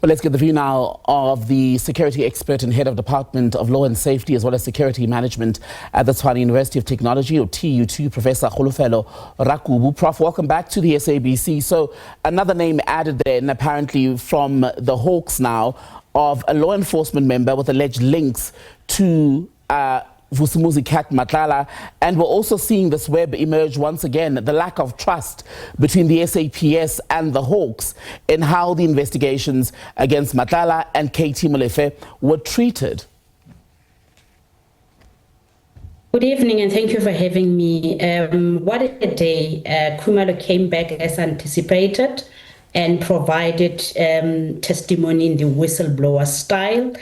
Well, let's get the view now of the security expert and head of Department of Law and Safety as well as Security Management at the Tshwane University of Technology, or TU2, Professor Kholofelo Rakubu. Prof, welcome back to the SABC. So another name added then, apparently from the Hawks now, of a law enforcement member with alleged links to Vusumuzi Cat Matlala, and we're also seeing this web emerge once again, the lack of trust between the SAPS and the Hawks in how the investigations against Matlala and KT Molefe were treated. Good evening and thank you for having me. What a day. Khumalo came back as anticipated and provided testimony in the whistleblower style,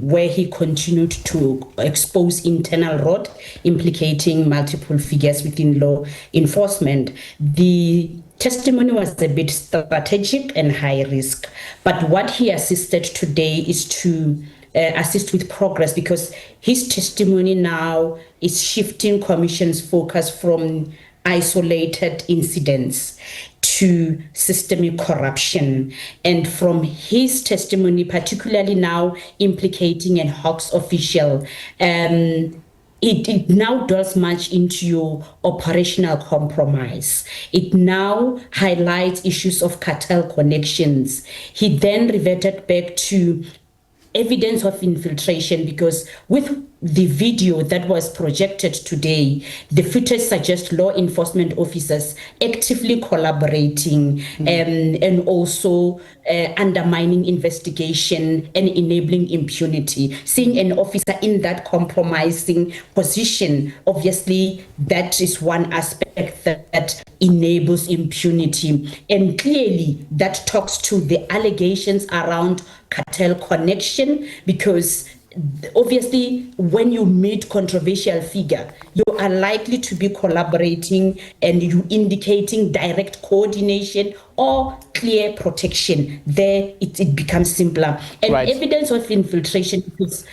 where he continued to expose internal rot, implicating multiple figures within law enforcement. The testimony was a bit strategic and high risk, but what he assisted today is to assist with progress, because his testimony now is shifting Commission's focus from isolated incidents to systemic corruption. And from his testimony, particularly now implicating an Hawks official, it now delves much into your operational compromise. It now highlights issues of cartel connections. He then reverted back to evidence of infiltration, because with the video that was projected today, the footage suggests law enforcement officers actively collaborating and also undermining investigation and enabling impunity. Seeing an officer in that compromising position, obviously that is one aspect that enables impunity. And clearly that talks to the allegations around cartel connection, because obviously when you meet controversial figure, you are likely to be collaborating and you indicating direct coordination or clear protection. There it becomes simpler. And right. Evidence of infiltration, because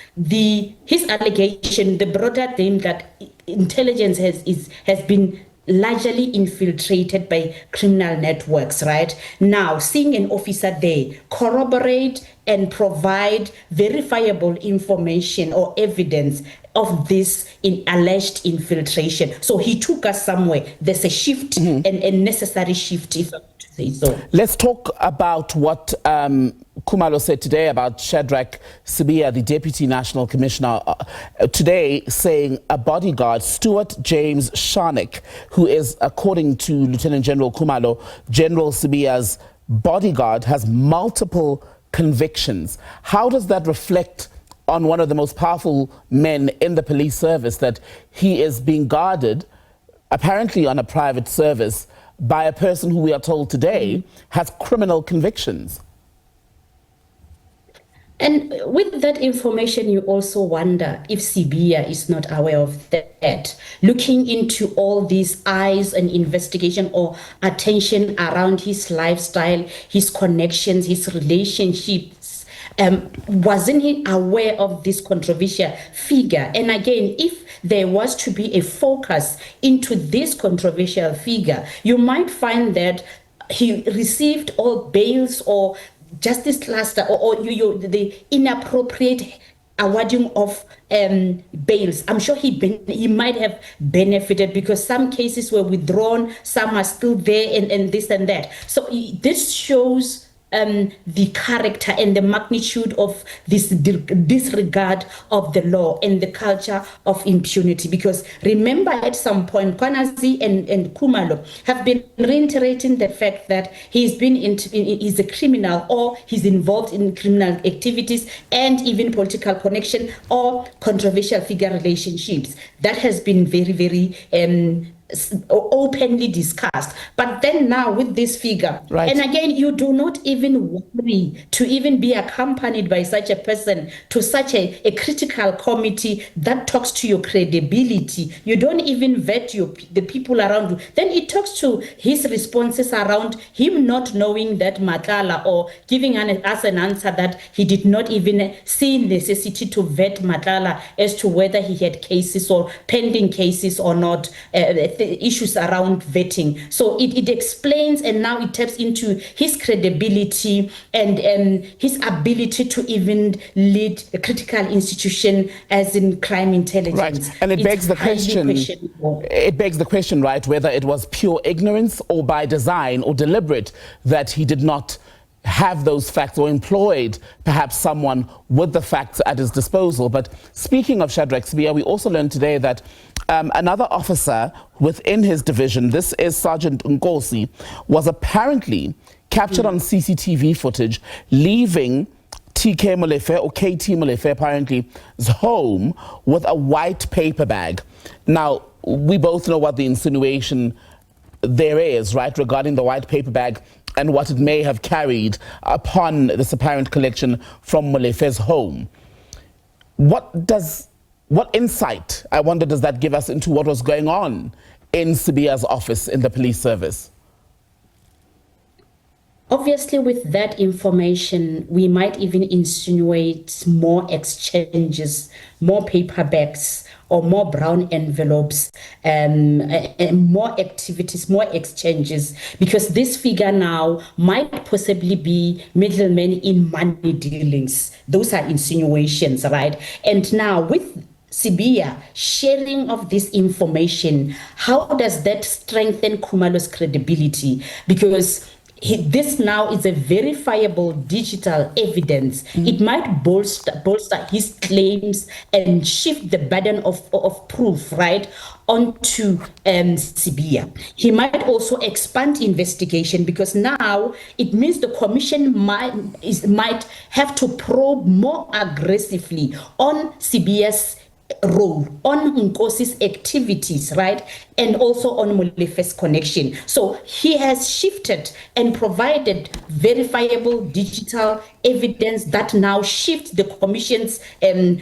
his allegation, the broader theme that intelligence has been largely infiltrated by criminal networks, right? Now, seeing an officer there corroborate and provide verifiable information or evidence of this alleged infiltration. So he took us somewhere. There's a shift and a necessary shift, if I were to say so. Let's talk about what Khumalo said today about Shadrach Sibiya, the Deputy National Commissioner, today saying a bodyguard, Stuart James Sharnick, who is, according to Lieutenant General Khumalo, General Sibiya's bodyguard, has multiple convictions. How does that reflect on one of the most powerful men in the police service, that he is being guarded, apparently on a private service, by a person who we are told today has criminal convictions? And with that information, you also wonder if Sibiya is not aware of that. Looking into all these eyes and investigation or attention around his lifestyle, his connections, his relationships, wasn't he aware of this controversial figure? And again, if there was to be a focus into this controversial figure, you might find that he received all bails or justice cluster or the inappropriate awarding of bails. I'm sure he might have benefited, because some cases were withdrawn, some are still there, and this and that. So this shows the character and the magnitude of this disregard of the law and the culture of impunity. Because remember, at some point, Kwanazi and Khumalo have been reiterating the fact that he's a criminal, or he's involved in criminal activities and even political connection or controversial figure relationships. That has been very, very openly discussed. But then now with this figure, right. And again, you do not even worry to even be accompanied by such a person to such a critical committee that talks to your credibility. You don't even vet the people around you. Then it talks to his responses around him not knowing that Matlala, or giving us an answer that he did not even see necessity to vet Matlala as to whether he had cases or pending cases or not, the issues around vetting. So it explains, and now it taps into his credibility and his ability to even lead a critical institution as in crime intelligence. Right, and it begs the question. It begs the question, right, whether it was pure ignorance or by design or deliberate that he did not have those facts or employed perhaps someone with the facts at his disposal. But speaking of Shadrack Sibiya, we also learned today that another officer within his division, this is Sergeant Nkosi, was apparently captured on CCTV footage leaving TK Molefe, or KT Molefe apparently, his home with a white paper bag. Now, we both know what the insinuation there is, right, regarding the white paper bag and what it may have carried upon this apparent collection from Molefe's home. What insight, I wonder, does that give us into what was going on in Sibiya's office in the police service? Obviously, with that information, we might even insinuate more exchanges, more paperbacks, or more brown envelopes, and more activities, more exchanges, because this figure now might possibly be middlemen in money dealings. Those are insinuations, right? And now with Sibiya sharing of this information, how does that strengthen Khumalo's credibility? Because this now is a verifiable digital evidence. It might bolster his claims and shift the burden of proof, right, onto Sibiya. He might also expand investigation, because now it means the commission might have to probe more aggressively on Sibiya's role, on Nkosi's activities, right, and also on Molefe's connection. So he has shifted and provided verifiable digital evidence that now shifts the commission's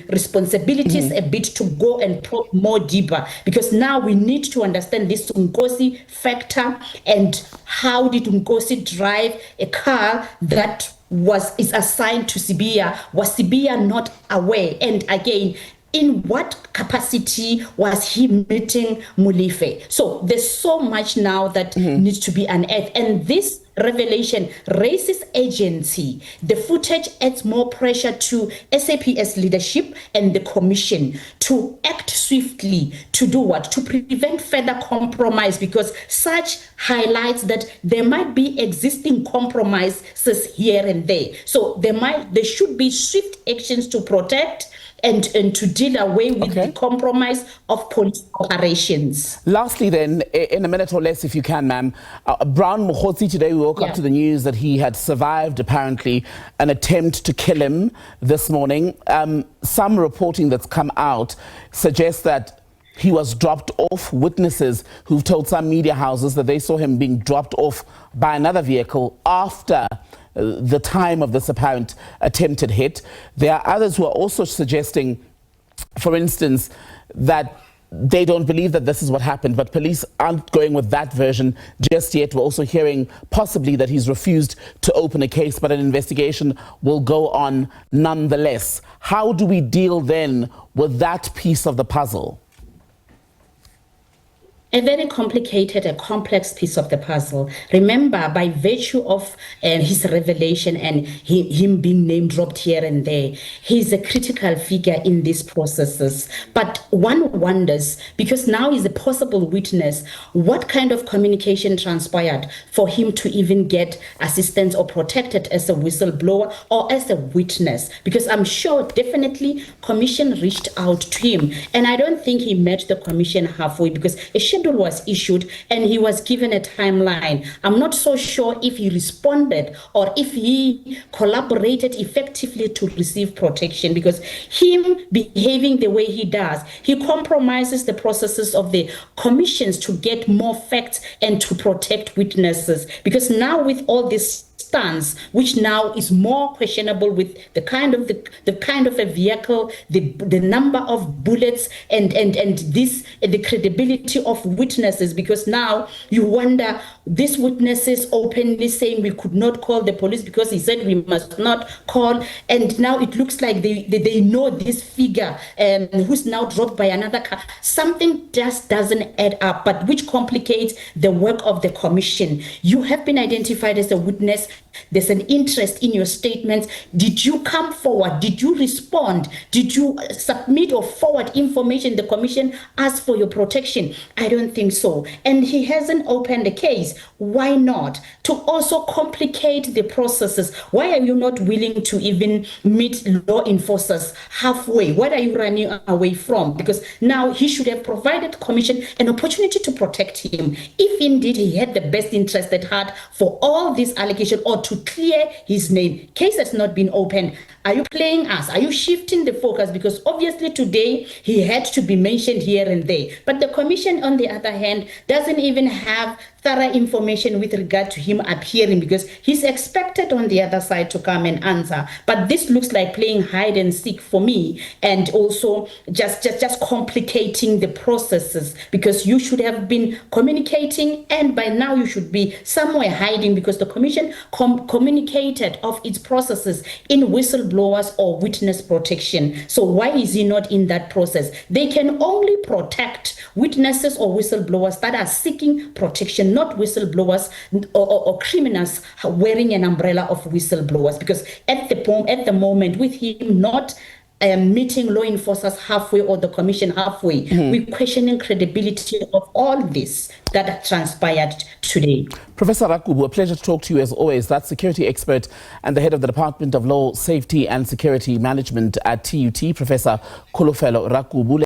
responsibilities a bit to go and probe more deeper, because now we need to understand this Nkosi factor and how did Nkosi drive a car that is assigned to Sibiya. Was Sibiya not aware? And again, in what capacity was he meeting Molefe? So there's so much now that needs to be unearthed. And this revelation raises agency. The footage adds more pressure to SAPS leadership and the commission to act swiftly, to do what? To prevent further compromise, because such highlights that there might be existing compromises here and there. So there should be swift actions to protect and to deal away with the compromise of police operations. Lastly then, in a minute or less if you can, ma'am, Brown Mokhotsi, today we woke up to the news that he had survived apparently an attempt to kill him this morning. Some reporting that's come out suggests that he was dropped off. Witnesses who've told some media houses that they saw him being dropped off by another vehicle after the time of this apparent attempted hit. There are others who are also suggesting, for instance, that they don't believe that this is what happened, but police aren't going with that version just yet. We're also hearing possibly that he's refused to open a case, but an investigation will go on nonetheless. How do we deal then with that piece of the puzzle? A very complicated, a complex piece of the puzzle. Remember, by virtue of his revelation and him being name dropped here and there, he's a critical figure in these processes. But one wonders, because now he's a possible witness, what kind of communication transpired for him to even get assistance or protected as a whistleblower or as a witness? Because I'm sure definitely commission reached out to him. And I don't think he met the commission halfway, because a schedule was issued and he was given a timeline. I'm not so sure if he responded or if he collaborated effectively to receive protection, because him behaving the way he does, he compromises the processes of the commissions to get more facts and to protect witnesses. Because now with all this stance, which now is more questionable with the kind of a vehicle, the number of bullets, and the credibility of witnesses, because now you wonder, these witnesses openly saying we could not call the police because he said we must not call, and now it looks like they know this figure who's now dropped by another car. Something just doesn't add up, but which complicates the work of the commission. You have been identified as a witness. There's an interest in your statements. Did you come forward? Did you respond? Did you submit or forward information the commission asked for your protection? I don't think so. And he hasn't opened the case. Why not? To also complicate the processes. Why are you not willing to even meet law enforcers halfway? What are you running away from? Because now he should have provided the commission an opportunity to protect him, if indeed he had the best interest at heart for all these allegations, or to clear his name. Case has not been opened. Are you playing us? Are you shifting the focus? Because obviously today he had to be mentioned here and there. But the commission, on the other hand, doesn't even have thorough information with regard to him appearing, because he's expected on the other side to come and answer. But this looks like playing hide and seek for me, and also just complicating the processes, because you should have been communicating, and by now you should be somewhere hiding, because the commission communicated of its processes in whistleblowers or witness protection. So why is he not in that process? They can only protect witnesses or whistleblowers that are seeking protection, not whistleblowers or criminals wearing an umbrella of whistleblowers, because at the moment, with him not meeting law enforcers halfway or the commission halfway, we're questioning credibility of all this that transpired today. Professor Rakubu, a pleasure to talk to you as always. That's security expert and the head of the Department of Law, Safety and Security Management at TUT, Professor Kholofelo Rakubu.